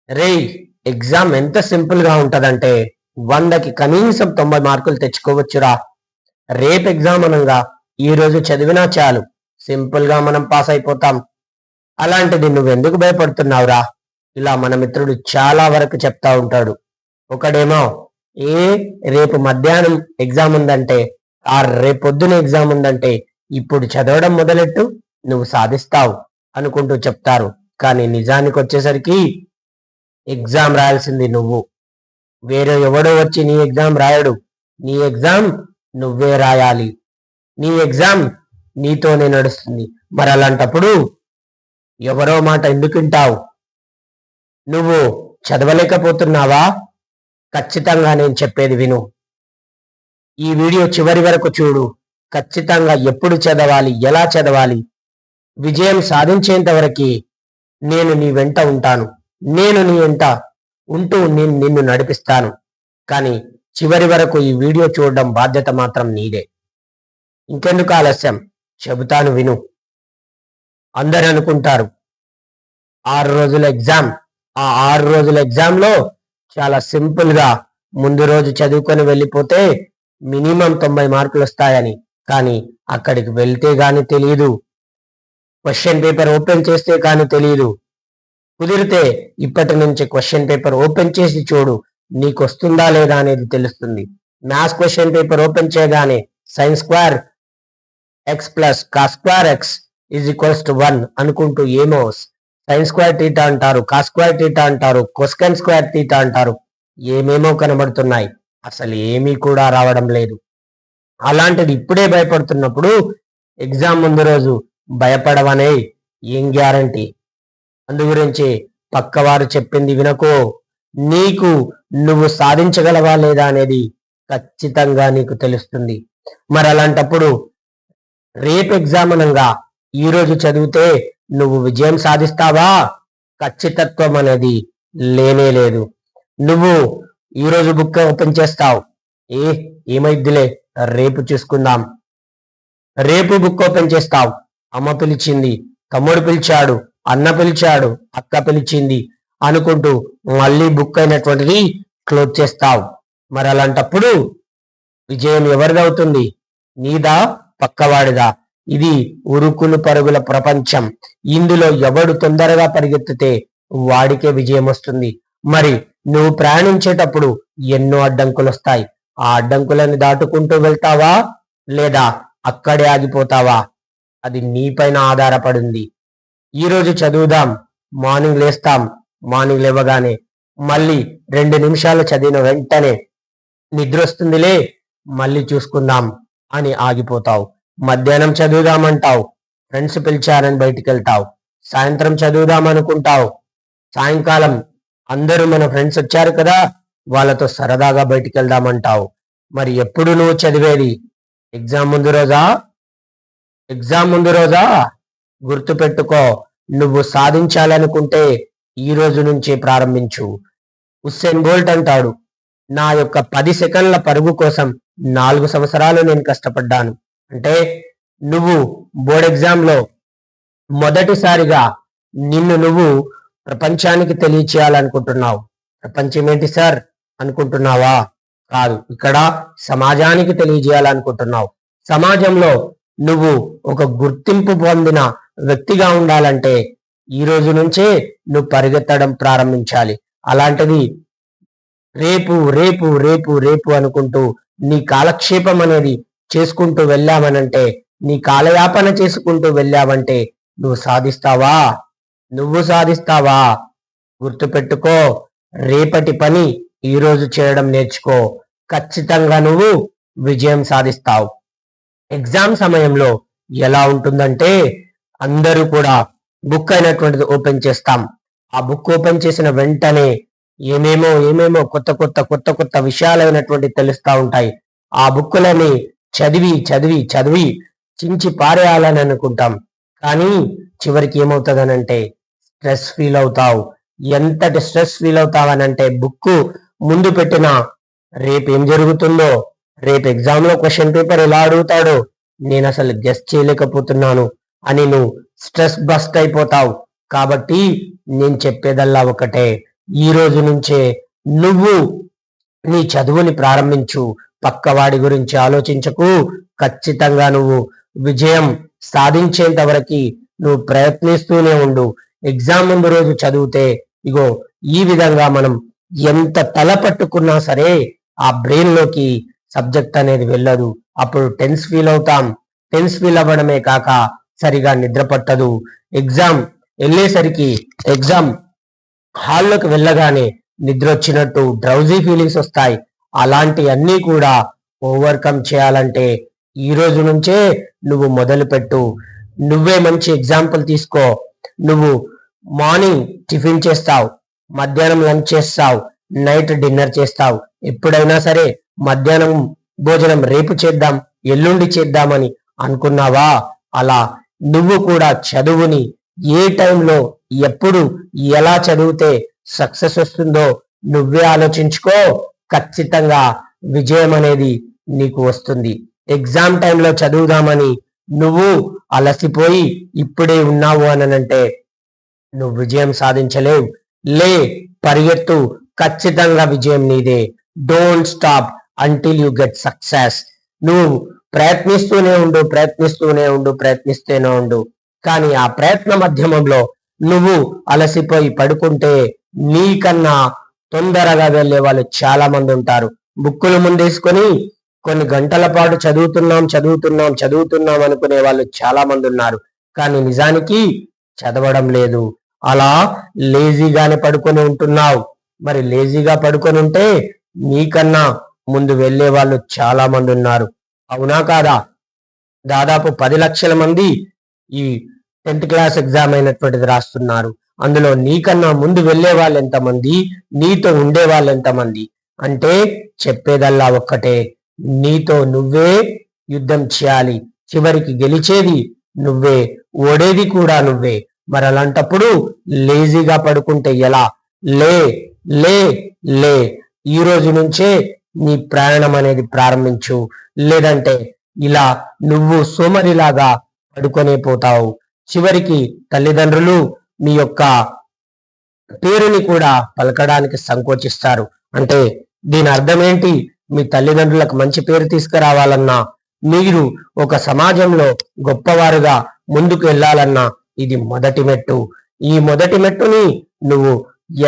రేయ్, ఎగ్జామ్ ఎంత సింపుల్ గా ఉంటదంటే 100కి కనీసం 90 మార్కులు తెచ్చుకోవచ్చురా. రేపు ఎగ్జామ్ అనగా ఈ రోజు చదివినా చాలు, సింపుల్ గా మనం పాస్ అయిపోతాం. అలాంటిది నువ్వెందుకు భయపడుతున్నావురా? ఇలా మన మిత్రుడు చాలా వరకు చెప్తా ఉంటాడు. ఒకడేమో ఏ రేపు మధ్యాహ్నం ఎగ్జామ్ ఉందంటే, ఆ రేపు పొద్దున ఎగ్జామ్ ఉందంటే ఇప్పుడు చదవడం మొదలెట్టు, నువ్వు సాధిస్తావు అనుకుంటూ చెప్తారు. కానీ నిజానికి వచ్చేసరికి ఎగ్జామ్ రాయాల్సింది నువ్వు, వేరే ఎవడో వచ్చి నీ ఎగ్జామ్ రాయడు. నీ ఎగ్జామ్ నువ్వే రాయాలి. నీ ఎగ్జామ్ నీతోనే నడుస్తుంది. మరి అలాంటప్పుడు ఎవరో మాట ఎందుకు వింటావు? నువ్వు చదవలేకపోతున్నావా? ఖచ్చితంగా నేను చెప్పేది విను. ఈ వీడియో చివరి వరకు చూడు. ఖచ్చితంగా ఎప్పుడు చదవాలి, ఎలా చదవాలి, విజయం సాధించేంత వరకు నేను నీ వెంట ఉంటాను. నేను నీ వెంట ఉంటూ నిన్ను నడిపిస్తాను. కానీ చివరి వరకు ఈ వీడియో చూడడం బాధ్యత మాత్రం నీదే. ఇంకెందుకు ఆలస్యం, చెబుతాను విను. అందరు అనుకుంటారు 6 రోజుల ఎగ్జామ్, ఆ 6 రోజుల ఎగ్జామ్ లో చాలా సింపుల్ గా ముందు రోజు చదువుకొని వెళ్ళిపోతే మినిమం 90 మార్కులు వస్తాయని. కానీ అక్కడికి వెళ్తే గాని తెలియదు, క్వశ్చన్ పేపర్ ఓపెన్ చేస్తే కానీ తెలియదు. కుదిరితే ఇప్పటి నుంచి క్వశ్చన్ పేపర్ ఓపెన్ చేసి చూడు, నీకు వస్తుందా లేదా అనేది తెలుస్తుంది. మ్యాథ్స్ క్వశ్చన్ పేపర్ ఓపెన్ చేయగానే sine square X plus cos square X is equals to 1 అనుకుంటూ ఏమో సైన్ స్క్వేర్ టీటా అంటారు, కాస్ స్క్వేర్ టీటా అంటారు, కొస్కెన్ స్క్వేర్ టీటా అంటారు, ఏమేమో కనబడుతున్నాయి. అసలు ఏమీ కూడా రావడం లేదు. అలాంటిది ఇప్పుడే భయపడుతున్నప్పుడు ఎగ్జామ్ ముందు రోజు భయపడవనే ఏం గ్యారంటీ? అందు గురించి పక్కవారు చెప్పింది వినకో. నీకు నువ్వు సాధించగలవా లేదా అనేది ఖచ్చితంగా నీకు తెలుస్తుంది. మరి అలాంటప్పుడు రేపు ఎగ్జామ్ అనగా ఈ రోజు చదివితే నువ్వు విజయం సాధిస్తావా? ఖచ్చితత్వం అనేది లేనే లేదు. నువ్వు ఈ రోజు బుక్ ఓపెన్ చేస్తావు, ఏమైద్దిలే రేపు చూసుకుందాం. రేపు బుక్ ఓపెన్ చేస్తావు, అమ్మ పిలిచింది, తమ్ముడు పిలిచాడు, అన్న పిలిచాడు, అక్క పిలిచింది అనుకుంటూ మళ్ళీ బుక్ అయినటువంటిది క్లోజ్ చేస్తావు. మరి అలాంటప్పుడు విజయం ఎవరిదవుతుంది? నీదా, పక్కవాడిదా? ఇది ఉరుకులు పరుగుల ప్రపంచం. ఇందులో ఎవడు తొందరగా పరిగెత్తితే వాడికే విజయం వస్తుంది. మరి నువ్వు ప్రయాణించేటప్పుడు ఎన్నో అడ్డంకులు వస్తాయి. ఆ అడ్డంకులను దాటుకుంటూ వెళ్తావా లేదా అక్కడే ఆగిపోతావా? అది నీపైన ఆధారపడింది. ఈ రోజు చదువుదాం, మార్నింగ్ లేస్తాం, మార్నింగ్ లేవగానే మళ్ళీ 2 నిమిషాలు చదివిన వెంటనే నిద్ర వస్తుందిలే మళ్ళీ చూసుకుందాం అని ఆగిపోతావు. మధ్యాహ్నం చదువుదామంటావు, ఫ్రెండ్స్ పిలిచారని బయటికి వెళ్తావు. సాయంత్రం చదువుదాం అనుకుంటావు, సాయంకాలం అందరూ మన ఫ్రెండ్స్ వచ్చారు కదా వాళ్ళతో సరదాగా బయటికి వెళ్దామంటావు. మరి ఎప్పుడు నువ్వు చదివేది? ఎగ్జామ్ ముందు రోజా? ఎగ్జామ్ ముందు రోజా? గుర్తుపెట్టుకో, నువ్వు సాధించాలనుకుంటే ఈ రోజు నుంచే ప్రారంభించు. హుస్సేన్ బోల్ట్ అంటాడు, నా యొక్క 10 సెకండ్ల పరుగు కోసం 4 సంవత్సరాలు నేను కష్టపడ్డాను. అంటే నువ్వు బోర్డ్ ఎగ్జామ్ లో మొదటిసారిగా నిన్ను నువ్వు ప్రపంచానికి తెలియచేయాలనుకుంటున్నావు. ప్రపంచం ఏంటి సార్ అనుకుంటున్నావా? కాదు, ఇక్కడ సమాజానికి తెలియజేయాలనుకుంటున్నావు. సమాజంలో నువ్వు ఒక గుర్తింపు పొందిన వ్యక్తిగా ఉండాలంటే ఈ రోజు నుంచే నువ్వు పరిగెత్తడం ప్రారంభించాలి. అలాంటిది రేపు రేపు రేపు రేపు అనుకుంటూ నీ కాలక్షేపం అనేది చేసుకుంటూ వెళ్ళామనంటే, నీ కాలయాపన చేసుకుంటూ వెళ్ళావంటే నువ్వు సాధిస్తావా? నువ్వు సాధిస్తావా? గుర్తుపెట్టుకో, రేపటి పని ఈ రోజు చేయడం నేర్చుకో. ఖచ్చితంగా నువ్వు విజయం సాధిస్తావు. ఎగ్జామ్ సమయంలో ఎలా ఉంటుందంటే, అందరూ కూడా బుక్ అయినటువంటిది ఓపెన్ చేస్తాం. ఆ బుక్ ఓపెన్ చేసిన వెంటనే ఏమేమో కొత్త కొత్త కొత్త కొత్త విషయాలైనటువంటి తెలుస్తా ఉంటాయి. ఆ బుక్కులని చదివి చదివి చదివి చించి పారేయాలని అనుకుంటాం. కానీ చివరికి ఏమవుతుందనంటే స్ట్రెస్ ఫీల్ అవుతావు. ఎంతటి స్ట్రెస్ ఫీల్ అవుతావనంటే, బుక్ ముందు పెట్టిన రేపు ఏం జరుగుతుందో, రేపు ఎగ్జామ్ లో క్వశ్చన్ పేపర్ ఎలా అడుగుతాడో నేను అసలు గెస్ చేయలేకపోతున్నాను అని నువ్వు స్ట్రెస్ బస్ట్ అయిపోతావు. కాబట్టి నేను చెప్పేదల్లా ఒకటే, ఈ రోజు నుంచే నువ్వు నీ చదువుని ప్రారంభించు. పక్కవాడి గురించి ఆలోచించకు. ఖచ్చితంగా నువ్వు విజయం సాధించేంత వరకు నువ్వు ప్రయత్నిస్తూనే ఉండు. ఎగ్జామ్ ముందు రోజు చదివితే ఇగో ఈ విధంగా మనం ఎంత తల పట్టుకున్నా సరే ఆ బ్రెయిన్ లోకి సబ్జెక్ట్ అనేది వెళ్ళదు. అప్పుడు టెన్స్ ఫీల్ అవుతాం. టెన్స్ ఫీల్ అవ్వడమే కాక సరిగా నిద్ర పట్టదు. ఎగ్జామ్ వెళ్ళేసరికి ఎగ్జామ్ హాల్లోకి వెళ్ళగానే నిద్ర వచ్చినట్టు డ్రౌజీ ఫీలింగ్స్ వస్తాయి. అలాంటి అన్నీ కూడా ఓవర్కమ్ చేయాలంటే ఈ రోజు నుంచే నువ్వు మొదలు పెట్టు. నువ్వే మంచి ఎగ్జాంపుల్ తీసుకో. నువ్వు మార్నింగ్ టిఫిన్ చేస్తావు, మధ్యాహ్నం లంచ్ చేస్తావు, నైట్ డిన్నర్ చేస్తావు. ఎప్పుడైనా సరే మధ్యాహ్నం భోజనం రేపు చేద్దాం, ఎల్లుండి చేద్దామని అనుకున్నావా? అలా నువ్వు కూడా చదువుని ఏ టైంలో ఎప్పుడు ఎలా చదివితే సక్సెస్ వస్తుందో నువ్వే ఆలోచించుకో. ఖచ్చితంగా విజయం అనేది నీకు వస్తుంది. ఎగ్జామ్ టైంలో చదువుదామని నువ్వు అలసిపోయి ఇప్పుడే ఉన్నావు అనంటే నువ్వు విజయం సాధించలేవు. లే, పరిగెత్తు, ఖచ్చితంగా విజయం నీదే. Don't stop until you get success. నువ్వు ప్రయత్నిస్తూనే ఉండు, ప్రయత్నిస్తూనే ఉండు, ప్రయత్నిస్తూనే ఉండు. కానీ ఆ ప్రయత్న మధ్యమంలో నువ్వు అలసిపోయి పడుకుంటే నీకన్నా తొందరగా వెళ్ళే వాళ్ళు చాలా మంది ఉంటారు. బుక్కులు ముందేసుకొని కొన్ని గంటల పాటు చదువుతున్నాం అనుకునే వాళ్ళు చాలా మంది ఉన్నారు. కానీ నిజానికి చదవడం లేదు. అలా లేజీగానే పడుకొని ఉంటున్నావు. మరి లేజీగా పడుకొని ఉంటే నీకన్నా ముందు వెళ్ళే వాళ్ళు చాలా మంది ఉన్నారు. అవునా కాదా? దాదాపు 10 లక్షల మంది ఈ 10th క్లాస్ ఎగ్జామ్ అయినటువంటిది రాస్తున్నారు. అందులో నీకన్నా ముందు వెళ్ళే వాళ్ళు ఎంతమంది, నీతో ఉండే వాళ్ళు ఎంతమంది? అంటే చెప్పేదల్లా ఒక్కటే, నీతో నువ్వే యుద్ధం చేయాలి. చివరికి గెలిచేది నువ్వే, ఓడేది కూడా నువ్వే. మరి అలాంటప్పుడు లేజీగా పడుకుంటే ఎలా? లే లే లే, ఈ రోజు నుంచే నీ ప్రయాణం అనేది ప్రారంభించు. లేదంటే ఇలా నువ్వు సోమరిలాగా పడుకొనే పోతావు. చివరికి తల్లిదండ్రులు మీ యొక్క పేరుని కూడా పలకడానికి సంకోచిస్తారు. అంటే దీని అర్థం ఏంటి? మీ తల్లిదండ్రులకు మంచి పేరు తీసుకురావాలన్నా, మీరు ఒక సమాజంలో గొప్పవారుగా ముందుకు వెళ్ళాలన్నా ఇది మొదటి మెట్టు. ఈ మొదటి మెట్టుని నువ్వు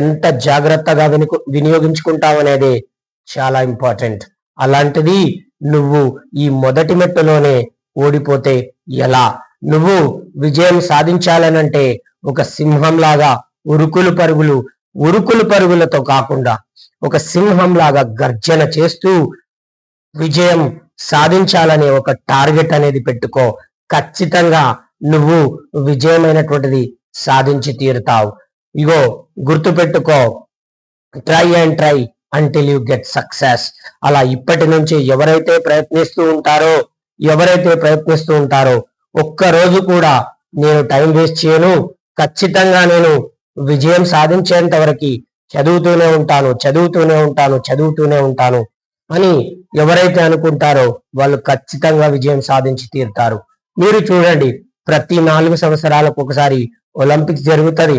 ఎంత జాగ్రత్తగా వినియోగించుకుంటావనేది చాలా ఇంపార్టెంట్. అలాంటిది నువ్వు ఈ మొదటి మెట్టులోనే ఓడిపోతే ఎలా? నువ్వు విజయం సాధించాలనంటే ఒక సింహంలాగా ఉరుకులు పరుగులతో కాకుండా ఒక సింహంలాగా గర్జన చేస్తూ విజయం సాధించాలనే ఒక టార్గెట్ అనేది పెట్టుకో. ఖచ్చితంగా నువ్వు విజయమైనటువంటిది సాధించి తీరుతావు. ఇగో గుర్తు పెట్టుకో, try and try until you get success. అలా ఇప్పటి నుంచి ఎవరైతే ప్రయత్నిస్తూ ఉంటారో ఒక్క రోజు కూడా నేను టైం వేస్ట్ చేయను, ఖచ్చితంగా నేను విజయం సాధించేంత వరకు చదువుతూనే ఉంటాను అని ఎవరైతే అనుకుంటారో వాళ్ళు ఖచ్చితంగా విజయం సాధించి తీరుతారు. మీరు చూడండి, ప్రతి 4 సంవత్సరాలకు ఒకసారి ఒలింపిక్స్ జరుగుతుంది,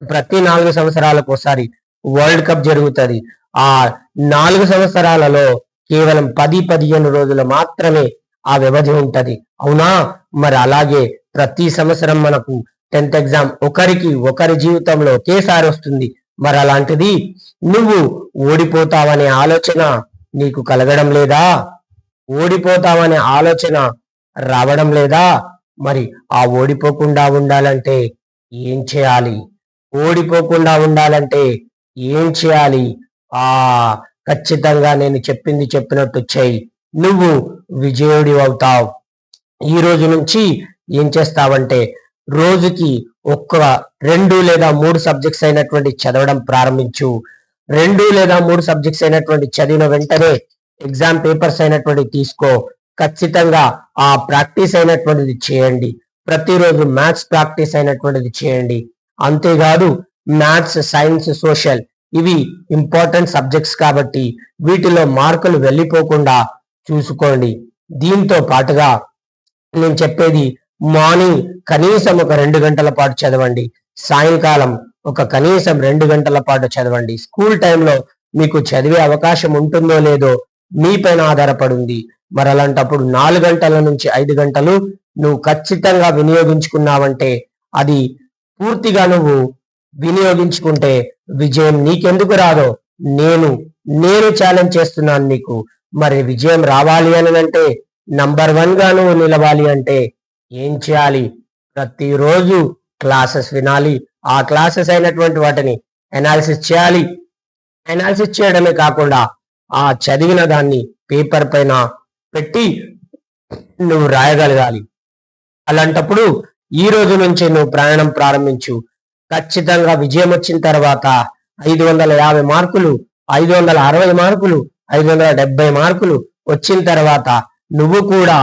ప్రతి 4 సంవత్సరాలకు ఒకసారి వరల్డ్ కప్ జరుగుతుంది. ఆ 4 సంవత్సరాలలో కేవలం 10-15 రోజులు మాత్రమే ఆ వ్యవధి ఉంటది. అవునా? మరి అలాగే ప్రతి సంవత్సరం మనకు 10th ఎగ్జామ్ ఒకరి జీవితంలో ఒకేసారి వస్తుంది. మరి అలాంటిది నువ్వు ఓడిపోతావనే ఆలోచన నీకు కలగడం లేదా? ఓడిపోతావనే ఆలోచన రావడం లేదా? మరి ఆ ఓడిపోకుండా ఉండాలంటే ఏం చేయాలి? ఖచ్చితంగా నేను చెప్పినట్టు చెయ్యి, నువ్వు విజయుడి అవుతావు. ఈ రోజు నుంచి ఏం చేస్తావంటే రోజుకి 2 లేదా 3 సబ్జెక్ట్స్ అయినటువంటి చదవడం ప్రారంభించు. 2 లేదా 3 సబ్జెక్ట్స్ అయినటువంటి చదివిన వెంటనే ఎగ్జామ్ పేపర్స్ అయినటువంటి తీసుకో. ఖచ్చితంగా ఆ ప్రాక్టీస్ అయినటువంటిది చేయండి. ప్రతిరోజు మ్యాథ్స్ ప్రాక్టీస్ అయినటువంటిది చేయండి. అంతేకాదు మ్యాథ్స్, సైన్స్, సోషల్ ఇవి ఇంపార్టెంట్ సబ్జెక్ట్స్ కాబట్టి వీటిలో మార్కులు వెళ్ళిపోకుండా చూసుకోండి. దీంతో పాటుగా నేను చెప్పేది, మార్నింగ్ కనీసం ఒక 2 గంటల పాటు చదవండి, సాయంకాలం ఒక కనీసం 2 గంటల పాటు చదవండి. స్కూల్ టైంలో మీకు చదివే అవకాశం ఉంటుందో లేదో మీ పైన ఆధారపడింది. మరి అలాంటప్పుడు 4 గంటల నుంచి 5 గంటలు నువ్వు ఖచ్చితంగా వినియోగించుకున్నావంటే అది పూర్తిగా నువ్వు వినియోగించుకుంటే విజయం నీకెందుకు రాదో నేను ఛాలెంజ్ చేస్తున్నాను నీకు. మరి విజయం రావాలి అని అంటే నంబర్ 1 గా నువ్వు నిలవాలి అంటే ఏం చేయాలి? ప్రతిరోజు క్లాసెస్ వినాలి. ఆ క్లాసెస్ అయినటువంటి వాటిని అనాలిసిస్ చేయాలి. అనాలిసిస్ చేయడమే కాకుండా ఆ చదివిన దాన్ని పేపర్ పైన పెట్టి నువ్వు రాయగలగాలి. అలాంటప్పుడు ఈ రోజు నుంచి నువ్వు ప్రయాణం ప్రారంభించు. ఖచ్చితంగా విజయం వచ్చిన తర్వాత 550 మార్కులు, 560 మార్కులు, 570 మార్కులు వచ్చిన తర్వాత నువ్వు కూడా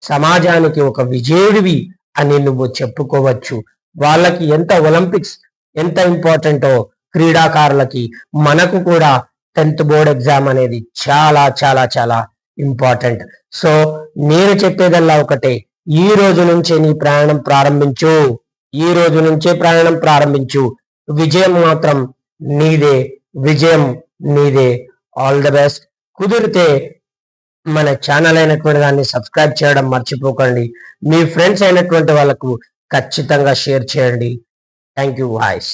సమాజానికి ఒక విజయుడివి అని నువ్వు చెప్పుకోవచ్చు. వాళ్ళకి ఎంత ఒలింపిక్స్ ఎంత ఇంపార్టెంటో క్రీడాకారులకి మనకు కూడా 10th బోర్డ్ ఎగ్జామ్ అనేది చాలా చాలా చాలా ఇంపార్టెంట్. సో నేను చెప్పేదల్లా ఒకటే, ఈ రోజు నుంచే నీ ప్రయాణం ప్రారంభించు. ఈ రోజు నుంచే ప్రయాణం ప్రారంభించు. విజయం మాత్రం నీదే. విజయం నీదే. All the best. కుదిరితే మన ఛానల్ అయినటువంటి దాన్ని సబ్స్క్రైబ్ చేయడం మర్చిపోకండి. మీ ఫ్రెండ్స్ అయినటువంటి వాళ్ళకు ఖచ్చితంగా షేర్ చేయండి. Thank you voice.